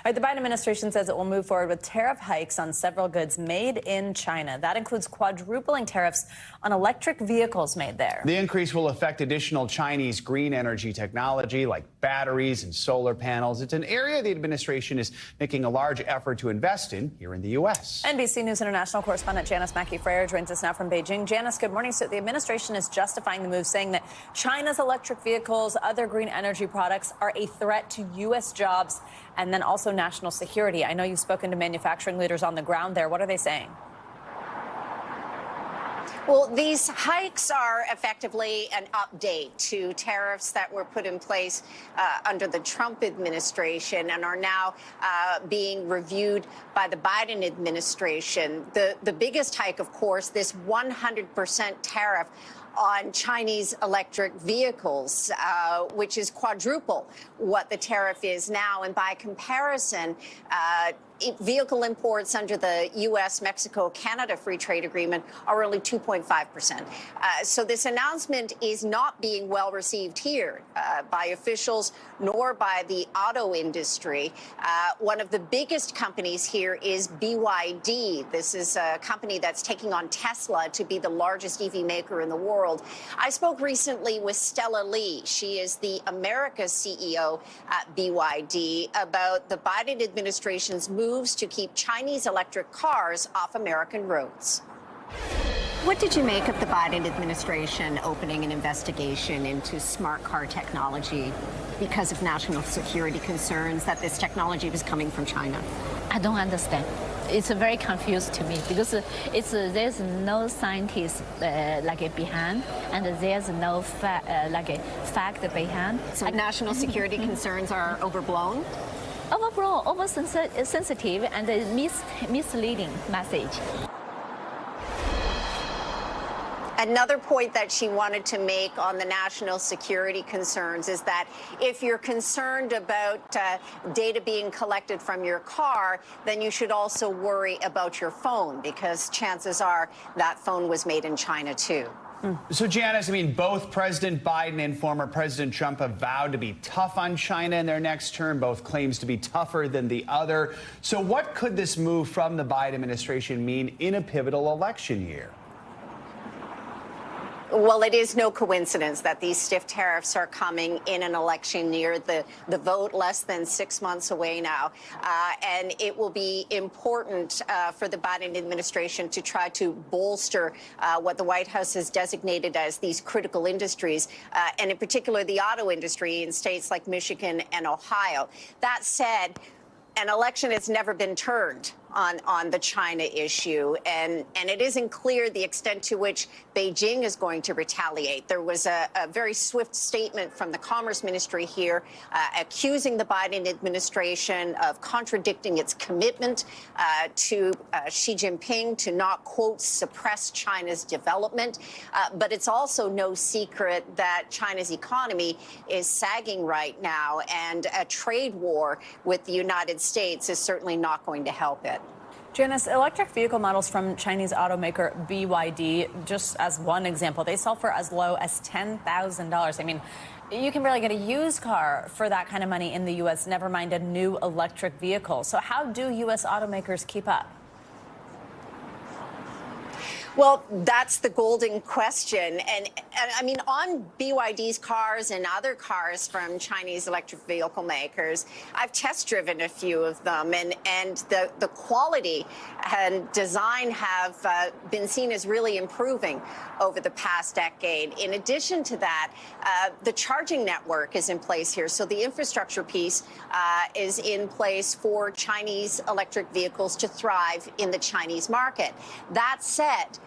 right, the Biden administration says it will move forward with tariff hikes on several goods made in China. That includes quadrupling tariffs on electric vehicles made there. The increase will affect additional Chinese green energy technology like batteries and solar panels. It's an area the administration is making a large effort to invest in here in the U.S. NBC News International correspondent Janis Mackey Frayer joins us now from Beijing. Janis, good morning. So the administration is justifying the move, saying that China's electric vehicles, other green energy products are a threat to U.S. jobs and then also national security. I know you've spoken to manufacturing leaders on the ground there. What are they saying? Well, these hikes are effectively an update to tariffs that were put in place under the Trump administration and are now being reviewed by the Biden administration. The biggest hike, of course, this 100% tariff on Chinese electric vehicles, which is quadruple what the tariff is now. And by comparison, vehicle imports under the U.S., Mexico, Canada free trade agreement are only 2.5%. So this announcement is not being well received here by officials nor by the auto industry. One of the biggest companies here is BYD. This is a company that's taking on Tesla to be the largest EV maker in the world. I spoke recently with Stella Lee. She is the America CEO at BYD about the Biden administration's moves to keep Chinese electric cars off American roads. What did you make of the Biden administration opening an investigation into smart car technology because of national security concerns that this technology was coming from China? I don't understand. It's very confused to me because there's no scientist behind, and there's no fact behind. So national security concerns are overblown? Overblown, oversensitive, and misleading message. Another point that she wanted to make on the national security concerns is that if you're concerned about data being collected from your car, then you should also worry about your phone, because chances are that phone was made in China, too. So, Janis, I mean, both President Biden and former President Trump have vowed to be tough on China in their next term, both claims to be tougher than the other. So what could this move from the Biden administration mean in a pivotal election year? Well, it is no coincidence that these stiff tariffs are coming in an election year, the vote less than 6 months away now. And it will be important for the Biden administration to try to bolster what the White House has designated as these critical industries, and in particular the auto industry in states like Michigan and Ohio. That said, an election has never been turned on the China issue, and it isn't clear the extent to which Beijing is going to retaliate. There was a very swift statement from the Commerce Ministry here accusing the Biden administration of contradicting its commitment to Xi Jinping to not, quote, suppress China's development. But it's also no secret that China's economy is sagging right now, and a trade war with the United States is certainly not going to help it. Janis, electric vehicle models from Chinese automaker BYD, just as one example, they sell for as low as $10,000. I mean, you can barely get a used car for that kind of money in the U.S., never mind a new electric vehicle. So how do U.S. automakers keep up? Well, that's the golden question. And I mean, on BYD's cars and other cars from Chinese electric vehicle makers, I've test driven a few of them, and the quality and design have been seen as really improving over the past decade. In addition to that, the charging network is in place here. So the infrastructure piece is in place for Chinese electric vehicles to thrive in the Chinese market. That said,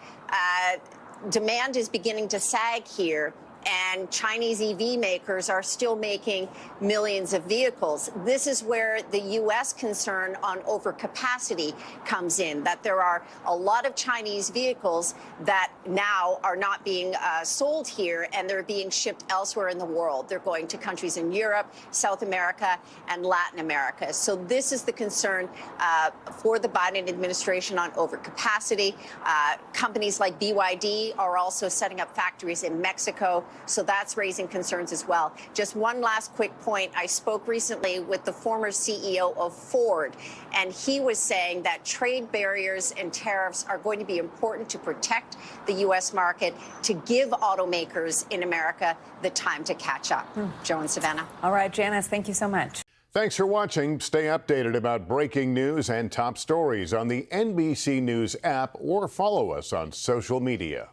demand is beginning to sag here, and Chinese EV makers are still making millions of vehicles. This is where the U.S. concern on overcapacity comes in, that there are a lot of Chinese vehicles that now are not being sold here, and they're being shipped elsewhere in the world. They're going to countries in Europe, South America, and Latin America. So this is the concern for the Biden administration on overcapacity. Companies like BYD are also setting up factories in Mexico So that's raising concerns as well. Just one last quick point. I spoke recently with the former CEO of Ford, and he was saying that trade barriers and tariffs are going to be important to protect the U.S. market, to give automakers in America the time to catch up. Joe and Savannah. All right, Janis, thank you so much. Thanks for watching. Stay updated about breaking news and top stories on the NBC News app or follow us on social media.